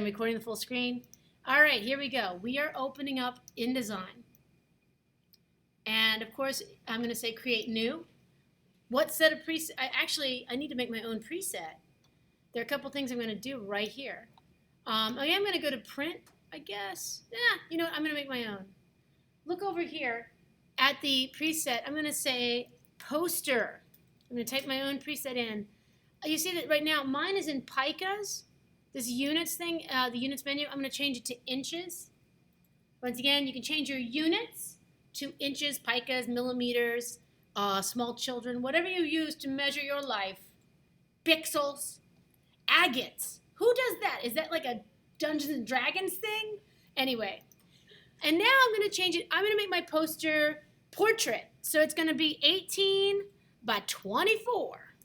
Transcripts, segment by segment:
I'm recording the full screen. All right, here we go. We are opening up InDesign. And of course, I'm going to say create new. What set of preset? I need to make my own preset. There are a couple things I'm going to do right here. I'm going to go to print, I guess. You know what? I'm going to make my own. Look over here at the preset. I'm going to say poster. I'm going to type my own preset in. You see that right now mine is in picas. This units thing, the units menu, I'm going to change it to inches. Once again, you can change your units to inches, picas, millimeters, small children, whatever you use to measure your life. Pixels, agates. Who does that? Is that like a Dungeons and Dragons thing? Anyway, and now I'm going to change it. I'm going to make my poster portrait. So it's going to be 18 by 24.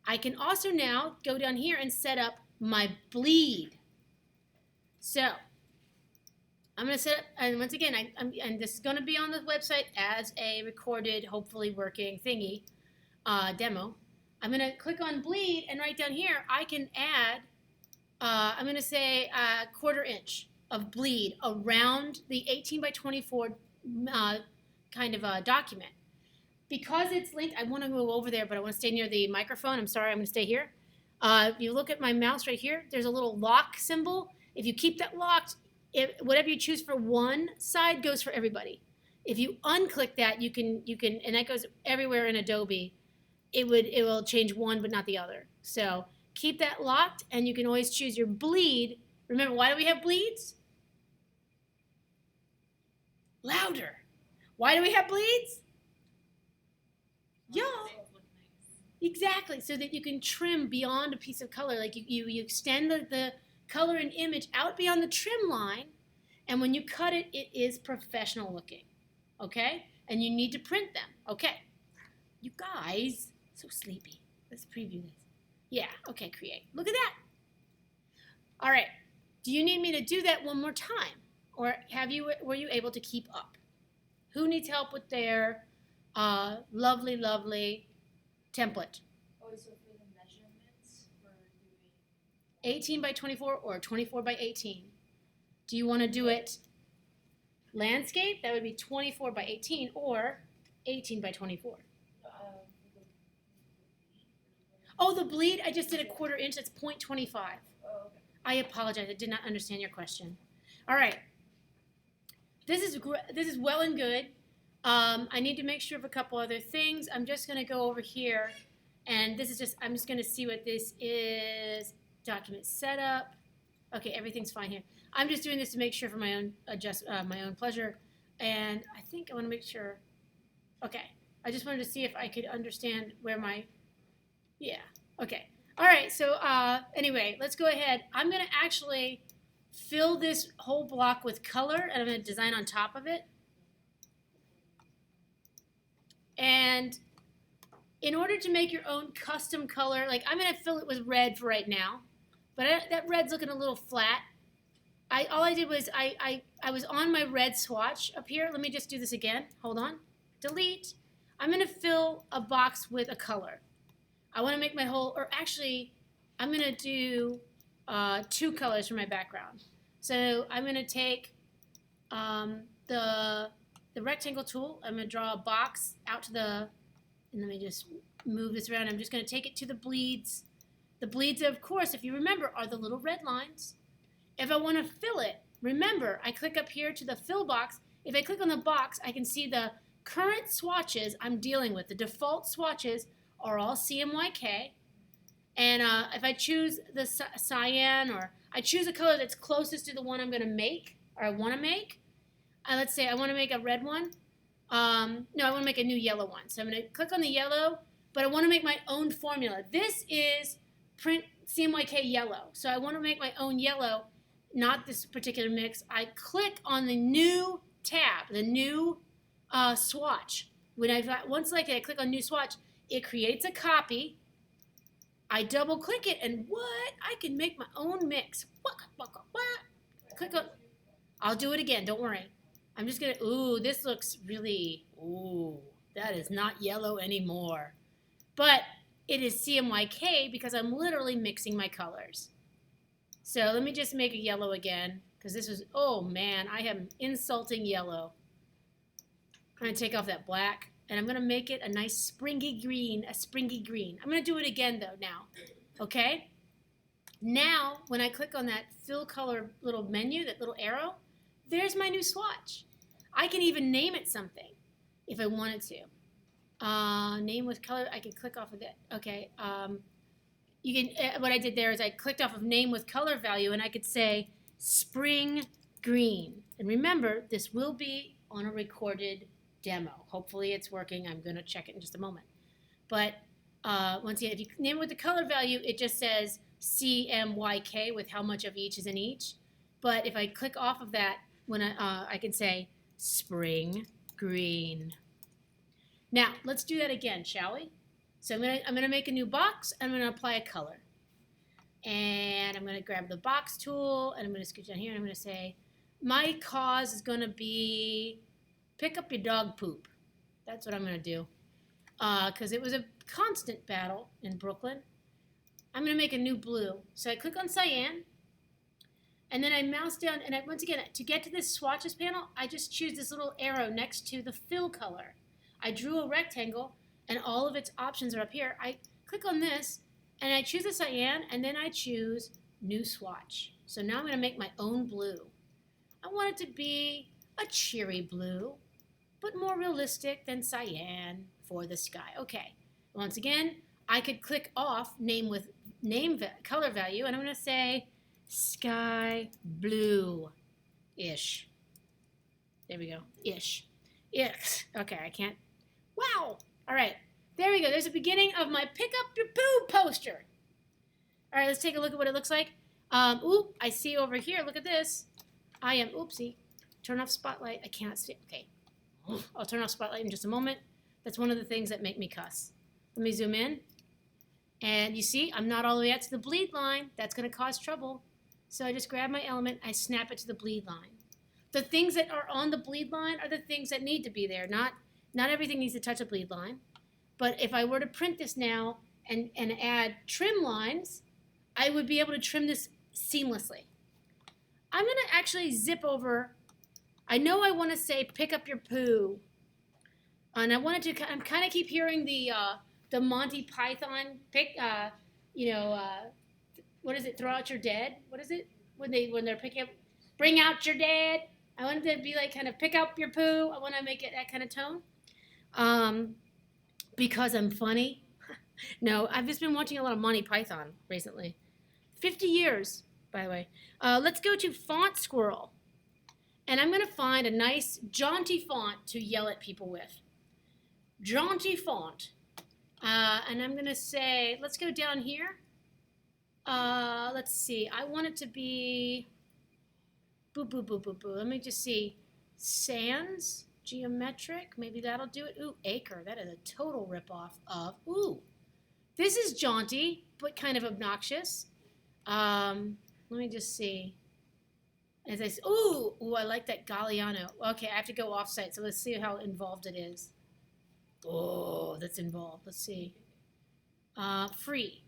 I can also now go down here and set up my bleed. So I'm going to set up, and once again, and this is going to be on the website as a recorded, hopefully working thingy, demo. I'm going to click on bleed, and right down here, I can add, I'm going to say a 1/4 inch of bleed around the 18 by 24 kind of document. Because it's linked, I want to go over there, but I want to stay near the microphone. I'm sorry, I'm going to stay here. If you look at my mouse right here, there's a little lock symbol. If you keep that locked, whatever you choose for one side goes for everybody. If you unclick that, you can, and that goes everywhere in Adobe. It will change one but not the other. So keep that locked, and you can always choose your bleed. Remember, why do we have bleeds? Louder. Why do we have bleeds? Yeah. Exactly, so that you can trim beyond a piece of color. Like you extend the color and image out beyond the trim line, and when you cut it, it is professional looking, okay? And you need to print them, okay? You guys, so sleepy. Let's preview this. Yeah, okay, create. Look at that. All right, do you need me to do that one more time? Or were you able to keep up? Who needs help with their lovely, lovely template? Oh, so for the measurements, we're doing 18 by 24 or 24 by 18. Do you want to do it landscape? That would be 24 by 18 or 18 by 24. Oh, the bleed, I just did a 1/4 inch. That's 0.25. Oh, okay. I apologize. I did not understand your question. All right. This is well and good. I need to make sure of a couple other things. I'm just going to go over here, and this is just, I'm just going to see what this is. Document setup. Okay, everything's fine here. I'm just doing this to make sure for my own my own pleasure, and I think I want to make sure. Okay, I just wanted to see if I could understand where my, yeah. Okay. All right. So anyway, let's go ahead. I'm going to actually fill this whole block with color, and I'm going to design on top of it. And in order to make your own custom color, like I'm going to fill it with red for right now, but that red's looking a little flat. All I did was I was on my red swatch up here. Let me just do this again. Hold on. Delete. I'm going to fill a box with a color. I want to make my whole, or actually, I'm going to do 2 colors for my background. So I'm going to take the rectangle tool. I'm going to draw a box out to the, and let me just move this around. I'm just going to take it to the bleeds. The bleeds, of course, if you remember, are the little red lines. If I want to fill it, remember, I click up here to the fill box. If I click on the box, I can see the current swatches I'm dealing with. The default swatches are all CMYK. And if I choose the cyan, or I choose a color that's closest to the one I'm going to make, or I want to make, let's say I want to make a red one. No, I want to make a new yellow one. So I'm going to click on the yellow, but I want to make my own formula. This is print CMYK yellow. So I want to make my own yellow, not this particular mix. I click on the new tab, the new swatch. Once I click on new swatch, it creates a copy. I double click it, and what? I can make my own mix. What? Click on. I'll do it again. Don't worry. I'm just gonna. Ooh, this looks really. Ooh, that is not yellow anymore. But it is CMYK because I'm literally mixing my colors. So let me just make a yellow again, because this was, oh man, I am insulting yellow. I'm going to take off that black, and I'm going to make it a nice springy green, a springy green. I'm going to do it again, though, now. Okay? Now, when I click on that fill color little menu, that little arrow, there's my new swatch. I can even name it something if I wanted to. Name with color, I could click off of that. Okay. You can. What I did there is I clicked off of name with color value, and I could say spring green. And remember, this will be on a recorded demo. Hopefully it's working. I'm going to check it in just a moment. But once again, if you name it with the color value, it just says CMYK with how much of each is in each. But if I click off of that, when I can say spring green. Now, let's do that again, shall we? So I'm gonna make a new box, and I'm gonna apply a color. And I'm gonna grab the box tool, and I'm gonna scoot down here, and I'm gonna say, my cause is gonna be pick up your dog poop. That's what I'm gonna do. Because it was a constant battle in Brooklyn. I'm gonna make a new blue. So I click on cyan, and then I mouse down, and once again, to get to this swatches panel, I just choose this little arrow next to the fill color. I drew a rectangle, and all of its options are up here. I click on this, and I choose the cyan, and then I choose new swatch. So now I'm going to make my own blue. I want it to be a cheery blue, but more realistic than cyan for the sky. Okay, once again, I could click off name with color value, and I'm going to say sky blue-ish. There we go, ish. Ish. Okay, I can't. Wow. All right, there we go. There's the beginning of my pick up your poo poster. All right, let's take a look at what it looks like. Oop, I see over here. Look at this. I am, oopsie. Turn off spotlight. I cannot see. Okay. I'll turn off spotlight in just a moment. That's one of the things that make me cuss. Let me zoom in. And you see, I'm not all the way out to the bleed line. That's going to cause trouble. So I just grab my element. I snap it to the bleed line. The things that are on the bleed line are the things that need to be there. Not everything needs to touch a bleed line. But if I were to print this now and add trim lines, I would be able to trim this seamlessly. I'm going to actually zip over. I know I want to say pick up your poo. And I wanted to, I kind of keep hearing the Monty Python what is it? Throw out your dead. What is it? When they're picking up, bring out your dead. I want it to be like kind of pick up your poo. I want to make it that kind of tone. Because I'm funny. No, I've just been watching a lot of Monty Python recently. 50 years, by the way. Let's go to Font Squirrel. And I'm going to find a nice jaunty font to yell at people with. Jaunty font. And I'm going to say, let's go down here. Let's see. I want it to be, boo, boo, boo, boo, boo. Let me just see. Sans, geometric. Maybe that'll do it. Ooh, acre. That is a total ripoff of, ooh. This is jaunty, but kind of obnoxious. Let me just see. As I say, ooh, I like that Galliano. Okay, I have to go off-site, so let's see how involved it is. Oh, that's involved. Let's see. Free.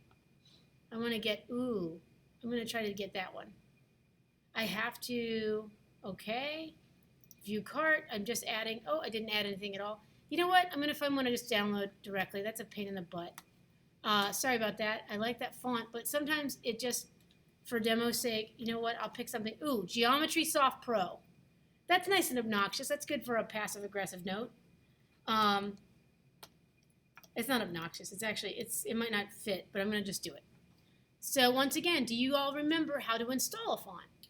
I want to get, ooh. I'm going to try to get that one. I have to, okay. View cart. I'm just adding, oh, I didn't add anything at all. You know what? I'm going to find one to just download directly. That's a pain in the butt. Sorry about that. I like that font, but sometimes it just, for demo's sake, you know what? I'll pick something. Ooh, Geometry Soft Pro. That's nice and obnoxious. That's good for a passive-aggressive note. It's not obnoxious. It's actually, it might not fit, but I'm going to just do it. So once again, do you all remember how to install a font?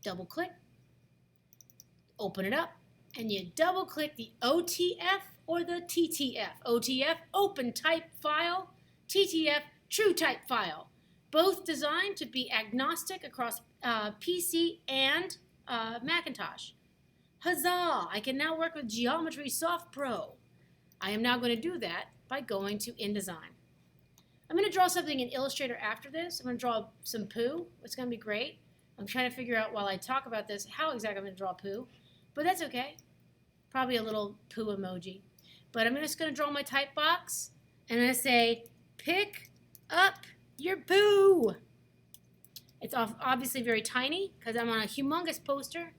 Double-click, open it up, and you double-click the OTF or the TTF. OTF, Open Type File. TTF, True Type File. Both designed to be agnostic across PC and Macintosh. Huzzah! I can now work with Geometry Soft Pro. I am now going to do that by going to InDesign. I'm going to draw something in Illustrator after this. I'm going to draw some poo. It's going to be great. I'm trying to figure out while I talk about this how exactly I'm going to draw poo, but that's okay. Probably a little poo emoji. But I'm just going to draw my type box, and I'm going to say, pick up your poo. It's obviously very tiny because I'm on a humongous poster.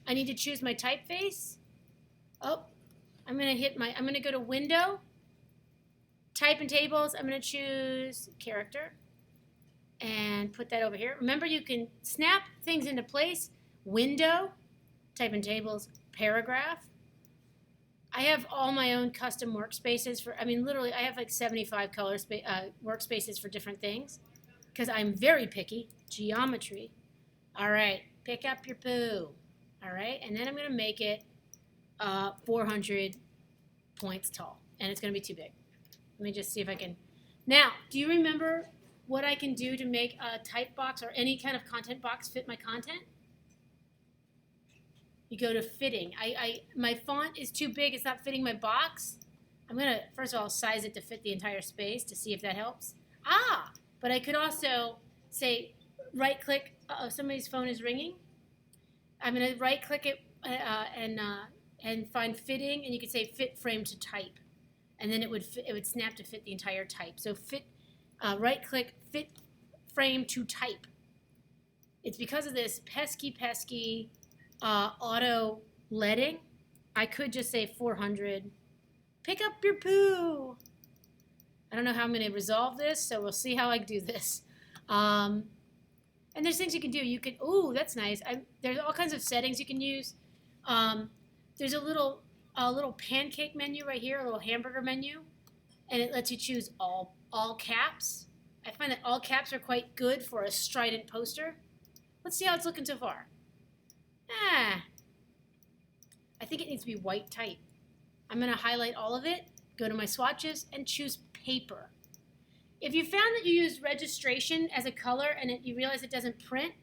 I need to choose my typeface. Oh, I'm gonna go to Window, Type and Tables. I'm gonna choose Character and put that over here. Remember, you can snap things into place. Window, Type and Tables, Paragraph. I have all my own custom workspaces literally, I have like 75 workspaces for different things because I'm very picky. Geometry. All right, pick up your poo. All right, and then I'm going to make it 400 points tall, and it's going to be too big. Let me just see if I can. Now, do you remember what I can do to make a type box or any kind of content box fit my content? You go to fitting. My font is too big. It's not fitting my box. I'm going to, first of all, size it to fit the entire space to see if that helps. But I could also say right-click. Somebody's phone is ringing. I'm going to right-click it and find fitting, and you could say fit frame to type, and then it would snap to fit the entire type. So right-click fit frame to type. It's because of this pesky auto letting. I could just say 400. Pick up your poo. I don't know how I'm going to resolve this, so we'll see how I do this. And there's things you can do. You can, that's nice. There's all kinds of settings you can use. There's a little pancake menu right here, a little hamburger menu, and it lets you choose all caps. I find that all caps are quite good for a strident poster. Let's see how it's looking so far. I think it needs to be white type. I'm going to highlight all of it, go to my swatches, and choose paper. If you found that you used registration as a color and you realize it doesn't print,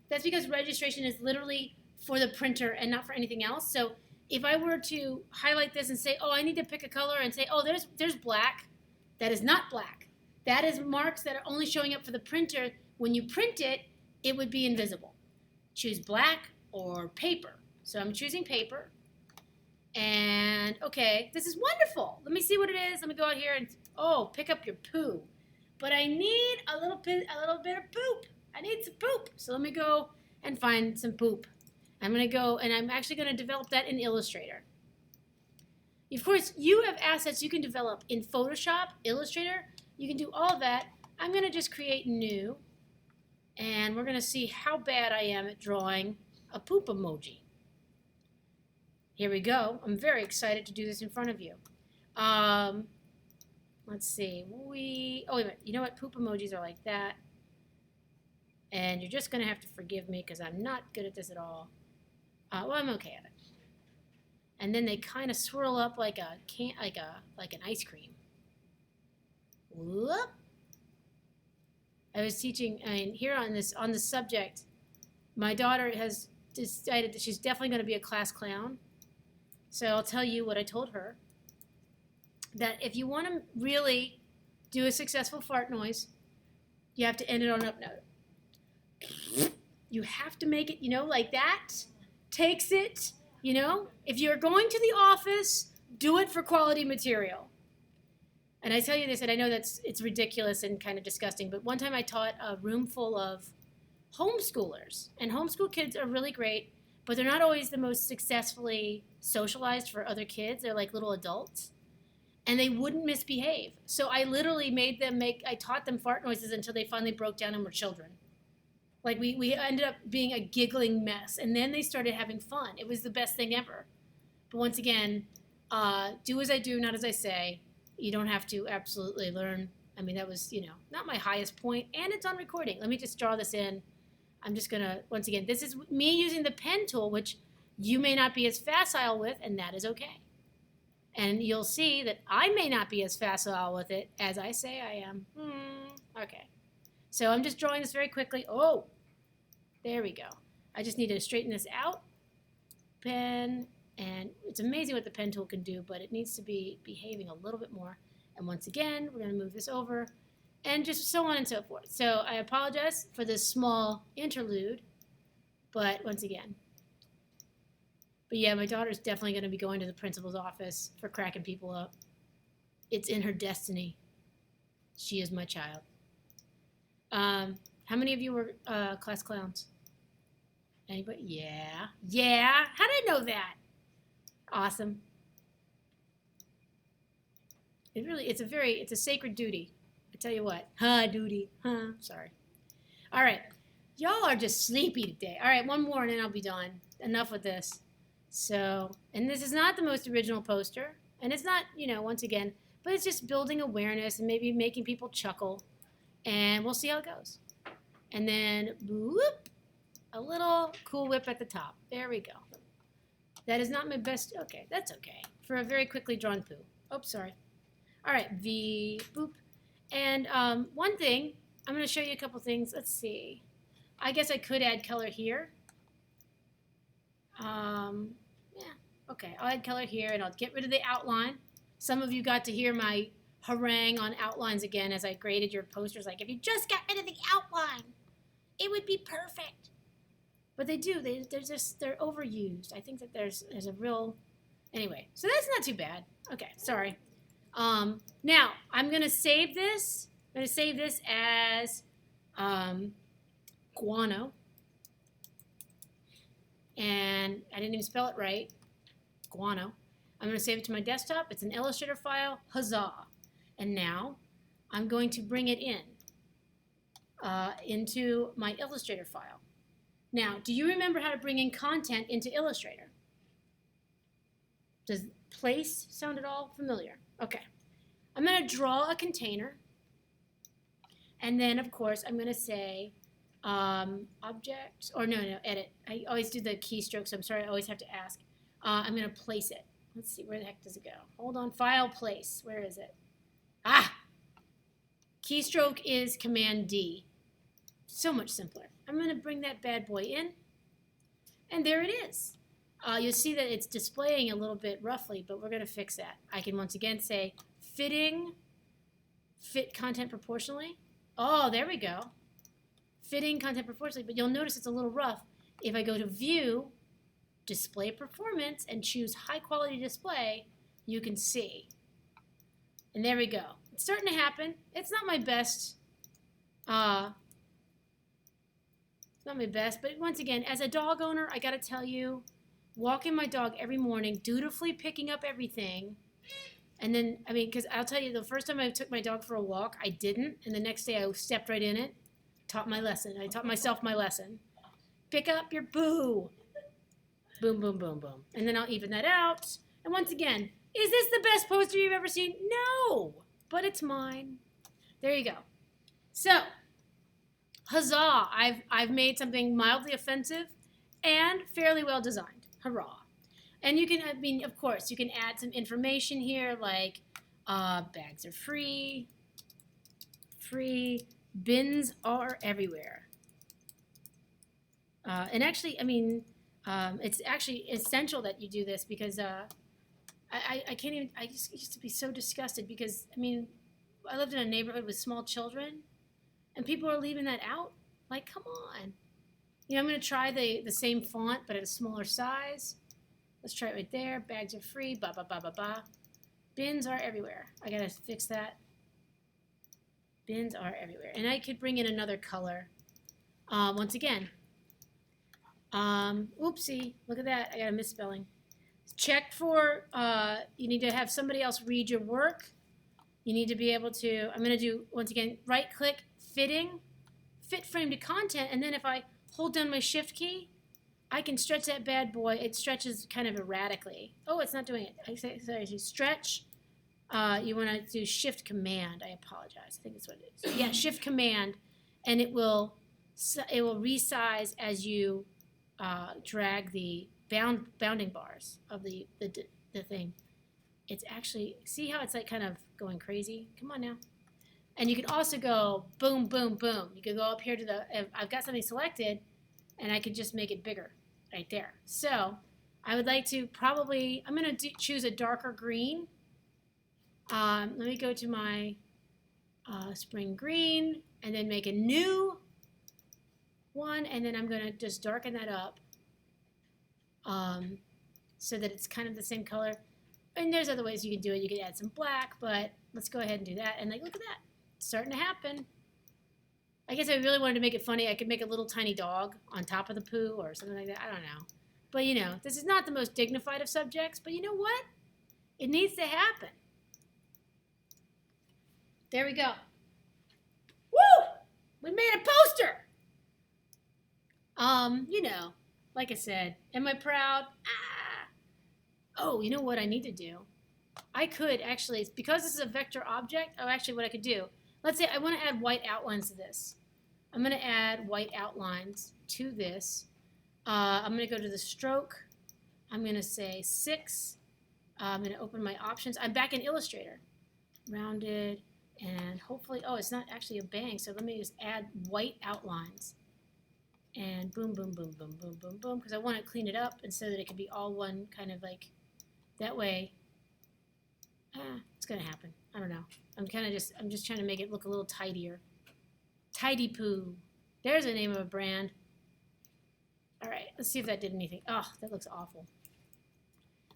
that's because registration is literally for the printer and not for anything else. So if I were to highlight this and say, I need to pick a color and say, there's black, that is not black. That is marks that are only showing up for the printer. When you print it, it would be invisible. Choose black or paper. So I'm choosing paper. And okay, this is wonderful. Let me see what it is. Let me go out here and pick up your poo. But I need a little bit of poop. I need some poop. So let me go and find some poop. I'm going to go, and I'm actually going to develop that in Illustrator. Of course, you have assets you can develop in Photoshop, Illustrator. You can do all of that. I'm going to just create new, and we're going to see how bad I am at drawing a poop emoji. Here we go. I'm very excited to do this in front of you. Let's see. Wait a minute. You know what? Poop emojis are like that. And you're just going to have to forgive me because I'm not good at this at all. I'm okay at it. And then they kind of swirl up like an ice cream. Whoop. I was teaching, here on this subject, my daughter has decided that she's definitely going to be a class clown. So I'll tell you what I told her. That if you want to really do a successful fart noise, you have to end it on an up note. You have to make it, like that. Takes it, If you're going to the office, do it for quality material. And I tell you this, and I know it's ridiculous and kind of disgusting, but one time I taught a room full of homeschoolers. And homeschool kids are really great, but they're not always the most successfully socialized for other kids. They're like little adults. And they wouldn't misbehave. So I literally I taught them fart noises until they finally broke down and were children. Like we ended up being a giggling mess. And then they started having fun. It was the best thing ever. But once again, do as I do, not as I say. You don't have to absolutely learn. That was, not my highest point. And it's on recording. Let me just draw this in. I'm just going to, once again, this is me using the pen tool, which you may not be as facile with, and that is okay. And you'll see that I may not be as facile with it as I say I am. Okay. So I'm just drawing this very quickly. There we go. I just need to straighten this out. Pen. And it's amazing what the pen tool can do, but it needs to be behaving a little bit more. And once again, we're going to move this over. And just so on and so forth. So I apologize for this small interlude. But once again. But yeah, my daughter's definitely going to be going to the principal's office for cracking people up. It's in her destiny. She is my child. How many of you were class clowns? Anybody? Yeah. Yeah. How did I know that? Awesome. It's a sacred duty. I tell you what. Duty. Sorry. All right. Y'all are just sleepy today. All right, one more and then I'll be done. Enough with this. So, and this is not the most original poster. And it's not, once again, but it's just building awareness and maybe making people chuckle. And we'll see how it goes. And then, whoop, a little Cool Whip at the top. There we go. That is not my best. Okay, that's okay. For a very quickly drawn poo. Oh, sorry. All right, V, boop. And one thing, I'm going to show you a couple things. Let's see. I guess I could add color here. Yeah, okay. I'll add color here, and I'll get rid of the outline. Some of you got to hear my harangue on outlines again as I graded your posters. Like, if you just got rid of the outline, it would be perfect. But they do. They're overused. I think that there's a real. Anyway, so that's not too bad. Okay, sorry. Now I'm gonna save this. I'm gonna save this as guano. And I didn't even spell it right. Guano. I'm going to save it to my desktop. It's an Illustrator file. Huzzah. And now I'm going to bring it into my Illustrator file. Now, do you remember how to bring in content into Illustrator? Does place sound at all familiar? Okay. I'm going to draw a container. And then, of course, I'm going to say object, or no, edit. I always do the keystrokes. I'm sorry, I always have to ask. I'm going to place it. Let's see, where the heck does it go? Hold on, file, place. Where is it? Keystroke is Command D. So much simpler. I'm going to bring that bad boy in, and there it is. You'll see that it's displaying a little bit roughly, but we're going to fix that. I can once again say fit content proportionally. Oh, there we go. Fitting content proportionally, but you'll notice it's a little rough. If I go to View, Display Performance, and choose High Quality Display, you can see. And there we go. It's starting to happen. It's not my best. It's not my best, but once again, as a dog owner, I got to tell you, walking my dog every morning, dutifully picking up everything, and then, because I'll tell you, the first time I took my dog for a walk, I didn't, and the next day I stepped right in it. Taught my lesson. I taught myself my lesson. Pick up your poo. Boom, boom, boom, boom. And then I'll even that out. And once again, is this the best poster you've ever seen? No, but it's mine. There you go. So, huzzah! I've made something mildly offensive and fairly well designed. Hurrah! And you can, of course, you can add some information here like bags are free. Bins are everywhere. And actually, it's actually essential that you do this because I can't even, I just used to be so disgusted because, I lived in a neighborhood with small children and people are leaving that out. Like, come on. I'm going to try the same font but at a smaller size. Let's try it right there. Bags are free, ba ba ba ba ba. Bins are everywhere. I got to fix that. Bins are everywhere. And I could bring in another color. Once again. Oopsie. Look at that. I got a misspelling. Check for, you need to have somebody else read your work. You need to be able to, I'm going to do, once again, right click, fitting, fit frame to content. And then if I hold down my shift key, I can stretch that bad boy. It stretches kind of erratically. Oh, it's not doing it. Sorry, stretch. You want to do Shift Command. I apologize. I think that's what it is. Yeah, Shift Command, and it will resize as you drag the bounding bars of the thing. It's actually, see how it's like kind of going crazy? Come on now. And you can also go boom, boom, boom. You can go up here to I've got something selected, and I could just make it bigger right there. So I would like to probably, I'm going to choose a darker green. Let me go to my spring green and then make a new one, and then I'm going to just darken that up so that it's kind of the same color. And there's other ways you can do it. You can add some black, but let's go ahead and do that. And like, look at that. It's starting to happen. I guess if I really wanted to make it funny, I could make a little tiny dog on top of the poo or something like that. I don't know. But, you know, this is not the most dignified of subjects, but you know what? It needs to happen. There we go. Woo! We made a poster! You know, like I said, am I proud? Ah! Oh, you know what I need to do? I could actually, because this is a vector object, actually what I could do, let's say I want to add white outlines to this. I'm going to add white outlines to this. I'm going to go to the stroke. I'm going to say 6. I'm going to open my options. I'm back in Illustrator. Rounded, and hopefully, oh, it's not actually a bang, so let me just add white outlines. And boom, boom, boom, boom, boom, boom, boom, because I want to clean it up and so that it can be all one kind of like, that way, it's going to happen. I don't know. I'm just trying to make it look a little tidier. Tidy Poo. There's the name of a brand. All right, let's see if that did anything. Oh, that looks awful.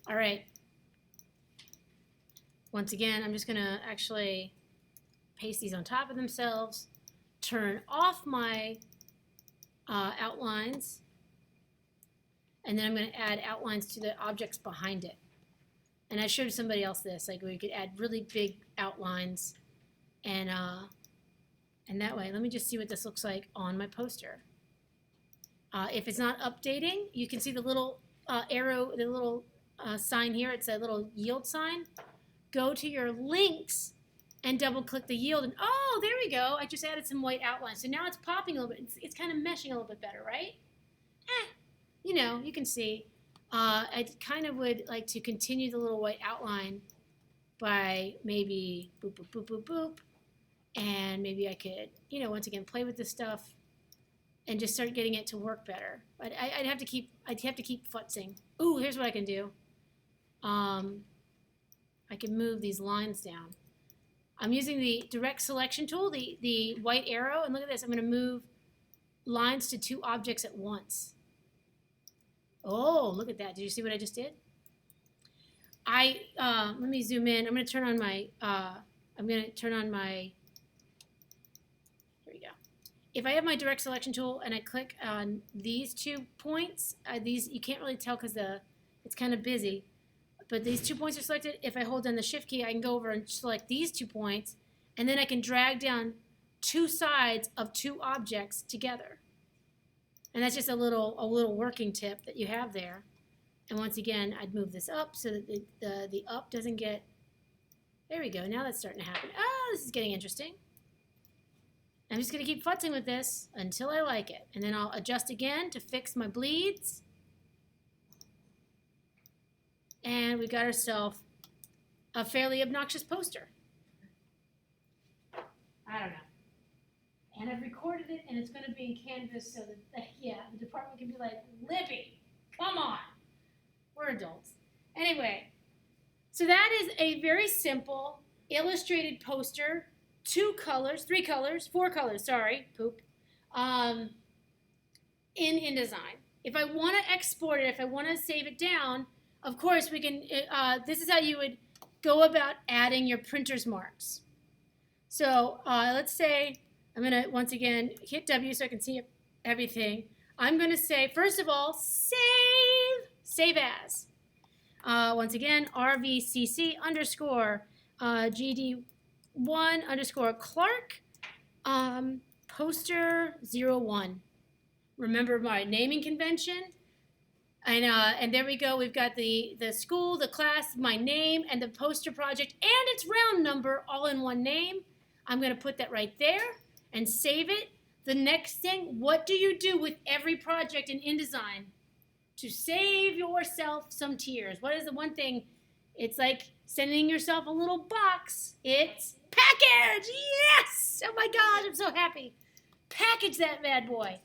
All right. Once again, I'm just going to actually paste these on top of themselves, turn off my outlines, and then I'm going to add outlines to the objects behind it. And I showed somebody else this, like we could add really big outlines, and that way, let me just see what this looks like on my poster. If it's not updating, you can see the little arrow, the little sign here. It's a little yield sign. Go to your links and double click the yield, and oh, there we go. I just added some white outlines. So now it's popping a little bit. It's kind of meshing a little bit better, right? You know, you can see. I kind of would like to continue the little white outline by maybe boop, boop, boop, boop, boop. And maybe I could, you know, once again, play with this stuff and just start getting it to work better. But I'd have to keep futzing. Ooh, here's what I can do. I can move these lines down. I'm using the direct selection tool, the white arrow, and look at this. I'm going to move lines to 2 objects at once. Oh, look at that. Did you see what I just did? Let me zoom in. I'm going to turn on my, here we go. If I have my direct selection tool and I click on these 2 points, these, you can't really tell because it's kind of busy. But these 2 points are selected. If I hold down the shift key, I can go over and select these 2 points, and then I can drag down 2 sides of 2 objects together. And that's just a little working tip that you have there. And once again, I'd move this up so that the up doesn't get, there we go. Now that's starting to happen. Oh, this is getting interesting. I'm just going to keep futzing with this until I like it. And then I'll adjust again to fix my bleeds. And we got ourselves a fairly obnoxious poster. I don't know. And I've recorded it, and it's going to be in Canvas so that, the department can be like, Libby, come on. We're adults. Anyway, so that is a very simple illustrated poster, 4 colors, sorry, poop, in InDesign. If I want to export it, if I want to save it down, of course, we can, this is how you would go about adding your printer's marks. So let's say, I'm going to, once again, hit W so I can see everything. I'm going to say, first of all, save as. Once again, RVCC underscore GD1 underscore Clark poster 01. Remember my naming convention? And there we go. We've got the school, the class, my name, and the poster project, and its round number all in one name. I'm going to put that right there and save it. The next thing, what do you do with every project in InDesign to save yourself some tears? What is the one thing? It's like sending yourself a little box. It's package. Yes! Oh my God, I'm so happy. Package that bad boy.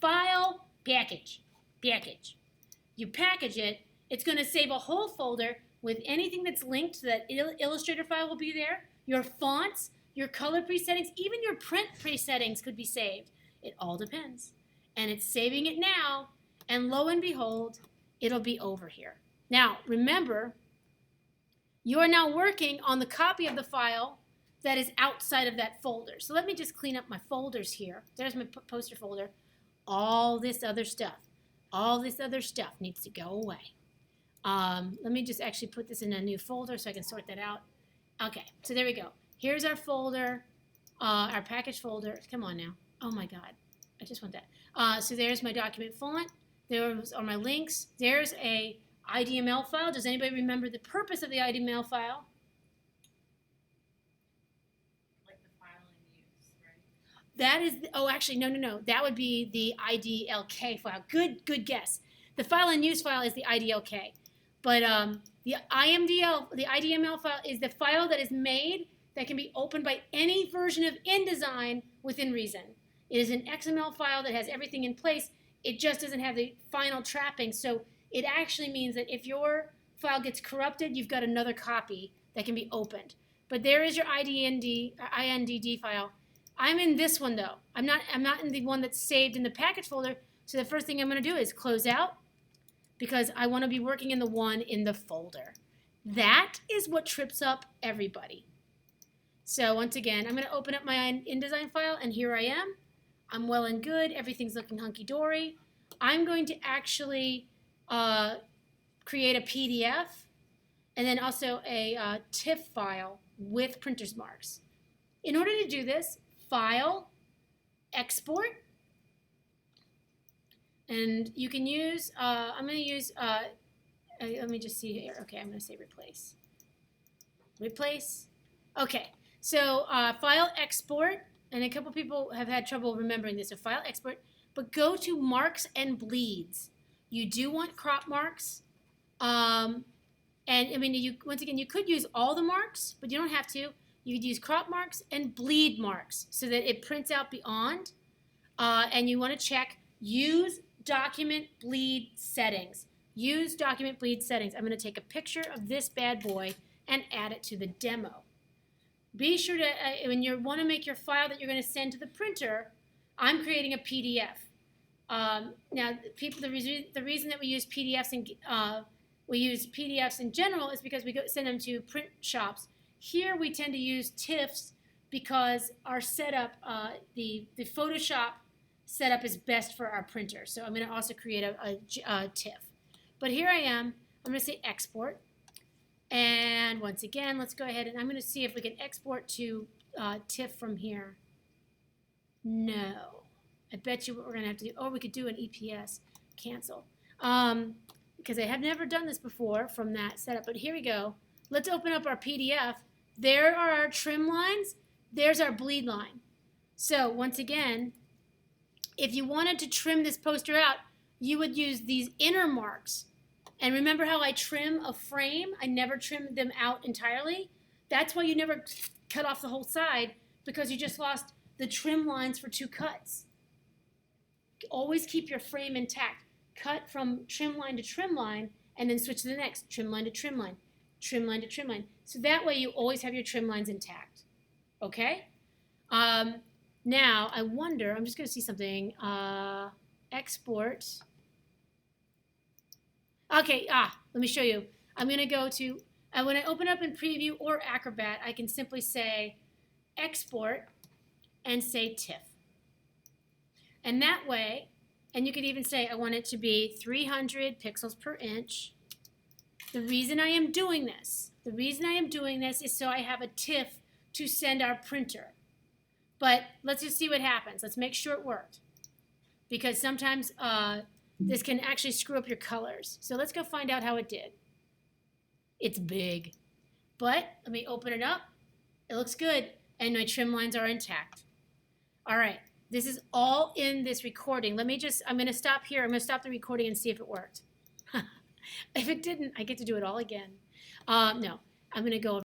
File, package. You package it, it's going to save a whole folder with anything that's linked to that Illustrator file will be there. Your fonts, your color presettings, even your print presettings could be saved. It all depends. And it's saving it now, and lo and behold, it'll be over here. Now, remember, you are now working on the copy of the file that is outside of that folder. So let me just clean up my folders here. There's my poster folder. All this other stuff needs to go away. Let me just actually put this in a new folder so I can sort that out. Okay, so there we go. Here's our folder, our package folder. Come on now. Oh my God, I just want that. So there's my document font. There are my links. There's a IDML file. Does anybody remember the purpose of the IDML file? Like the file in use, right? That is, oh, actually, no. That would be the IDLK file. Good guess. The file in use file is the IDLK. But the IDML file is the file that is made that can be opened by any version of InDesign within reason. It is an XML file that has everything in place. It just doesn't have the final trapping. So it actually means that if your file gets corrupted, you've got another copy that can be opened. But there is your INDD file. I'm in this one though. I'm not in the one that's saved in the package folder. So the first thing I'm going to do is close out, because I want to be working in the one in the folder. That is what trips up everybody. So once again, I'm going to open up my InDesign file, and here I am. I'm well and good. Everything's looking hunky-dory. I'm going to actually create a PDF and then also a TIFF file with printer's marks. In order to do this, File, Export, and you can use, I'm going to use, let me just see here. Okay, I'm going to say replace. Replace. Okay, so File, Export, and a couple people have had trouble remembering this. So File, Export, but go to Marks and Bleeds. You do want crop marks. And I mean, once again, you could use all the marks, but you don't have to. You could use crop marks and bleed marks so that it prints out beyond. And you want to check Use Document Bleed Settings. Use Document Bleed Settings. I'm going to take a picture of this bad boy and add it to the demo. Be sure to, when you want to make your file that you're going to send to the printer, I'm creating a PDF. Now, the reason that we use PDFs in general is because we send them to print shops. Here we tend to use TIFFs because our setup, the Photoshop setup is best for our printer. So I'm going to also create a TIFF. But here I am. I'm going to say export. And once again, let's go ahead and I'm going to see if we can export to TIFF from here. No. I bet you what we're going to have to do. Oh, we could do an EPS. Cancel. Because I have never done this before from that setup. But here we go. Let's open up our PDF. There are our trim lines. There's our bleed line. So once again, if you wanted to trim this poster out, you would use these inner marks. And remember how I trim a frame? I never trim them out entirely. That's why you never cut off the whole side, because you just lost the trim lines for 2 cuts. Always keep your frame intact. Cut from trim line to trim line, and then switch to the next, trim line to trim line, trim line to trim line. So that way you always have your trim lines intact. Okay? Now, I wonder, I'm just going to see something. Export. Okay, let me show you. I'm going to go to, when I open up in Preview or Acrobat, I can simply say Export and say TIFF. And that way, and you could even say I want it to be 300 pixels per inch. The reason I am doing this is so I have a TIFF to send our printer. But let's just see what happens. Let's make sure it worked. Because sometimes this can actually screw up your colors. So let's go find out how it did. It's big. But let me open it up. It looks good. And my trim lines are intact. All right. This is all in this recording. I'm going to stop here. I'm going to stop the recording and see if it worked. If it didn't, I get to do it all again. No, I'm going to go